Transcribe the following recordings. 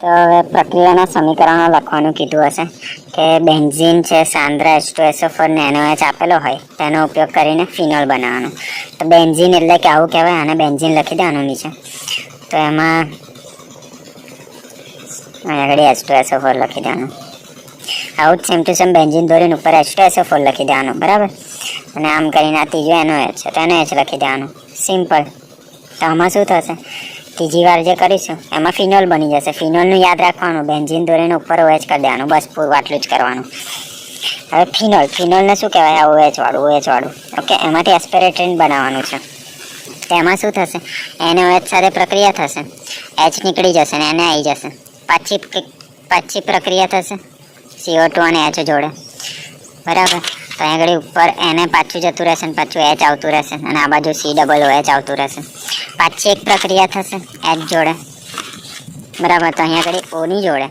તો હવે પ્રક્રિયાના સમીકરણો લખવાનું કીધું હશે કે બેન્ઝીન છે સાંદ્ર H2SO4 NaNOH આપેલો હોય તેનો ઉપયોગ કરીને ફિનોલ બનાવવાનું. તો બેન્ઝીન એટલે કે આવું કહેવાય, આને બેન્ઝીન લખી દેવાનું નીચે. તો એમાં આગળ H2SO4 લખી દેવાનું. આવું જ સેમ ટુ સેમ બેન્ઝીન દોરીને ઉપર H2SO4 લખી દેવાનું, બરાબર. અને આમ કરીને આ ત્રીજો NOH છે તો NOH લખી દેવાનું, સિમ્પલ. તો આમાં શું થશે, ત્રીજી વાર જે કરીશું એમાં ફિનોલ બની જશે. ફિનોલનું યાદ રાખવાનું, બેન્ઝીન દોરીને ઉપર OH કરી દેવાનું, બસ પૂરું આટલું જ કરવાનું. હવે ફિનોલને શું કહેવાય, આ OH વાળું. ઓકે, એમાંથી એસ્પિરેટ્રીન બનાવવાનું છે. તેમાં શું થશે, NOH સાથે પ્રક્રિયા થશે, H નીકળી જશે ને એને આવી જશે. પાછી પ્રક્રિયા થશે CO2 અને H જોડે, બરાબર. તો અહીં આગળ ઉપર એને પાછું જતું રહેશે ને પાછું H આવતું રહેશે અને આ બાજુ COOH આવતું રહેશે. પાછી એક પ્રક્રિયા થશે H જોડે, બરાબર. તો અહીંયા આગળ ઓની જોડે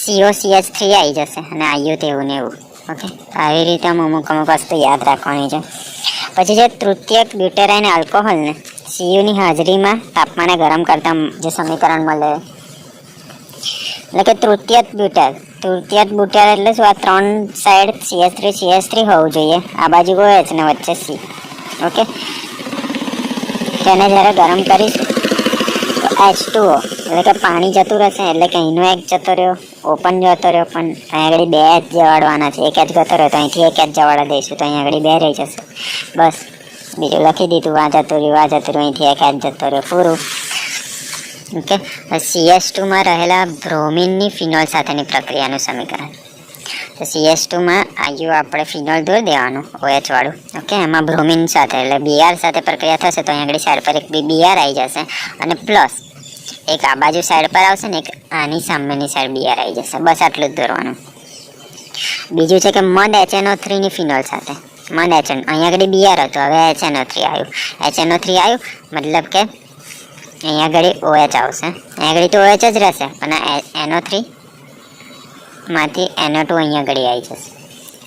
COCH3 આવી જશે અને આવ્યું તેવું ને એવું. ઓકે, આવી રીતે અમુક વસ્તુ યાદ રાખવાની છે. પછી જે તૃતીયક બ્યુટેરાઇન આલ્કોહોલને CU ની હાજરીમાં તાપમાને ગરમ કરતા જે સમીકરણ મળે, એટલે કે તૃતીયક બ્યુટેર એટલે શું, આ 3 સાઈડ CH3 હોવું જોઈએ, આ બાજુ OH ને વચ્ચે C. ઓકે, તેને જ્યારે ગરમ કરીશું તો H2O એટલે કે પાણી જતું રહેશે, એટલે કે અહીંનો એક જતો રહ્યો, ઓપન જતો રહ્યો, પણ અહીં આગળ 2 H જવાડવાના છે. એક H જતો રહ્યો તો અહીંથી એક H જવાડા દઈશું તો અહીં આગળ 2 રહી જશે, બસ. બીજું લખી દીધું, આ જતું રહ્યું, અહીંથી એક H જતો રહ્યો, પૂરું. ઓકે, CH2માં રહેલા બ્રોમિનની ફિનોલ સાથેની પ્રક્રિયાનું સમીકરણ. તો CH2માં આયુ આપણે ફિનોલ દોરી દેવાનું OH વાળું. ઓકે, એમાં બ્રોમિન સાથે એટલે Br સાથે પ્રક્રિયા થશે તો અહીં આગળ સાઈડ પર એક Br આવી જશે અને પ્લસ એક આ બાજુ સાઈડ પર આવશે ને એક આની સામેની સાઈડ Br આવી જશે, બસ આટલું જ દોરવાનું. બીજું છે કે મડ HNO3 ની ફિનોલ સાથે અહીંયા આગળ Br હતું, હવે HNO3 આવ્યું, મતલબ કે અહીંયા આગળ OH આવશે. અહીંયા આગળ તો OH જ રહેશે, પણ આ NO3 માંથી NO2 અહીંયા આગળ આવી જશે.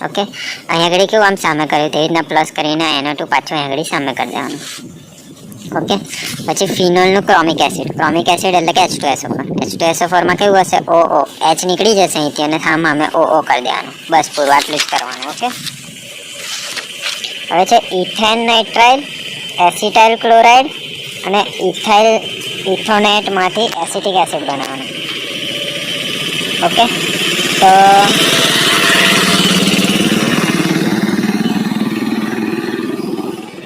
ઓકે, અહીંયા આગળ કેવું આમ સામે કર્યું તે રીતના પ્લસ કરીને NO2 પાછું અહીંયા આગળ સામે કરી દેવાનું. ઓકે, પછી ફિનોલનું ક્રોમિક એસિડ એટલે કે H2SO4 માં કેવું હશે, OO, H નીકળી જશે અહીંથી અને સામે OO કરી દેવાનું, બસ પૂરું આટલું જ કરવાનું. ઓકે, હવે છે ઇથેન નાઇટ્રાઇલ, એસિટાઇલ ક્લોરાઇડ અને ઇથોનેટમાંથી એસિટિક એસિડ બનાવવાનું. ઓકે, તો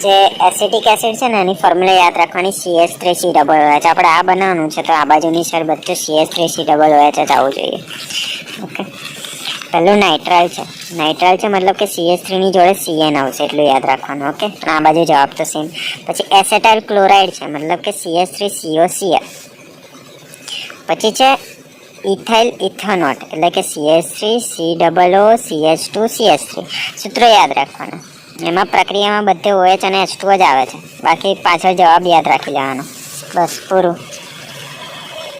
જે એસિટિક એસિડ છે ને એની ફોર્મ્યુલા યાદ રાખવાની, CH3COOH. આપણે આ બનાવવાનું છે તો આ બાજુની સાઈડ બધું CH3COOH જ આવવું જોઈએ. ઓકે, પહેલું નાઇટ્રાઇલ છે મતલબ કે CH3 ની જોડે CN આવશે, એટલું યાદ રાખવાનું. ઓકે, આ બાજુ જવાબ તો સેમ. પછી એસેટાઇલ ક્લોરાઇડ છે મતલબ કે CH3COCl. પછી છે ઇથાઇલ ઇથેનોટ એટલે કે CH3COOCH2CH3. સૂત્રો યાદ રાખવાના, એમાં પ્રક્રિયામાં બધે OH અને H2 જ આવે છે, બાકી પાછળ જવાબ યાદ રાખી લેવાનો, બસ પૂરું.